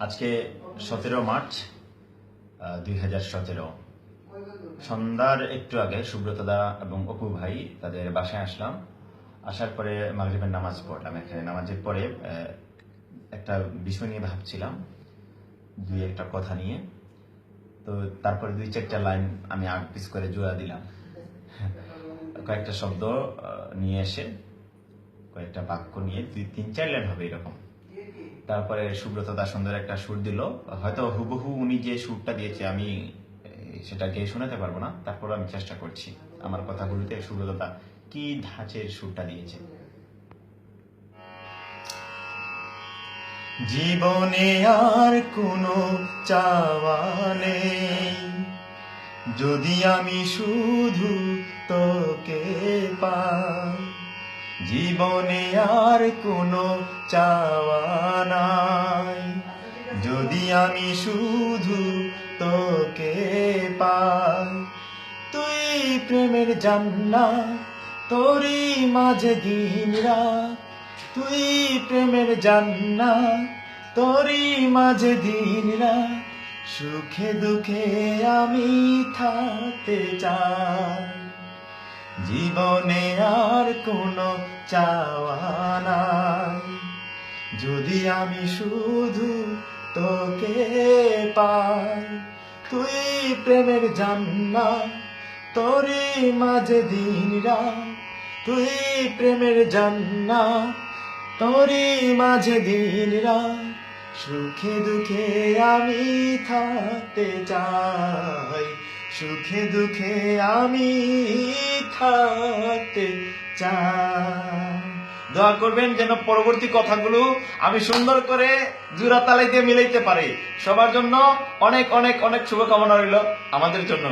আজকে 17 মার্চ 2017 সন্ধ্যার একটু আগে সুব্রত দা এবং অপু ভাই তাদের বাসায় আসলাম। আসার পরে মাগরিবের নামাজ পড়লাম। এখানে নামাজের পরে একটা বিষয় নিয়ে ভাবছিলাম, দুই একটা কথা নিয়ে। তো তারপরে দুই চারটা লাইন আমি আগ পিছ করে জোড়া দিলাম, কয়েকটা শব্দ নিয়ে এসে কয়েকটা বাক্য নিয়ে 2-3-4 লাইন হবে এরকম। তারপরে সুব্রত দা সুন্দর একটা সুর দিল, হয়তো হুবহু উনি যে সুরটা দিয়েছে আমি সেটা গিয়ে শোনাতে পারবো না, তারপর আমি চেষ্টা করছি আমার কথাগুলোতে সুব্রত দা কি ধাঁচের সুরটা দিয়েছে। জীবনে আর কোনো চাওয়া নেই, যদি আমি শুধু তোকে পাই। জীবনে আর কোনো চাওয়া নাই, যদি আমি শুধু তোকে পাই। তুই প্রেমের জান্নাত, তোরই মাঝে দিন রাত। তুই প্রেমের জান্নাত, তোরই মাঝে দিন রাত। সুখে দুঃখে আমি থাকতে চাই। জীবনে আর কোনো চাওয়া নাই, যদি আমি শুধু তোকে পাই। তুই প্রেমের জান্নাত, তোরই মাঝে দিন রাত। তুই প্রেমের জান্নাত, তোরই মাঝে দিন রাত। সুখে দুঃখে আমি থাকতে চাই। সুখে দুঃখে আমি থাকতে চাই। দোয়া করবেন যেন পরবর্তী কথাগুলো আমি সুন্দর করে জোড়া তালে দিয়ে মিলাইতে পারি। সবার জন্য অনেক অনেক অনেক শুভকামনা রইল আমাদের জন্য।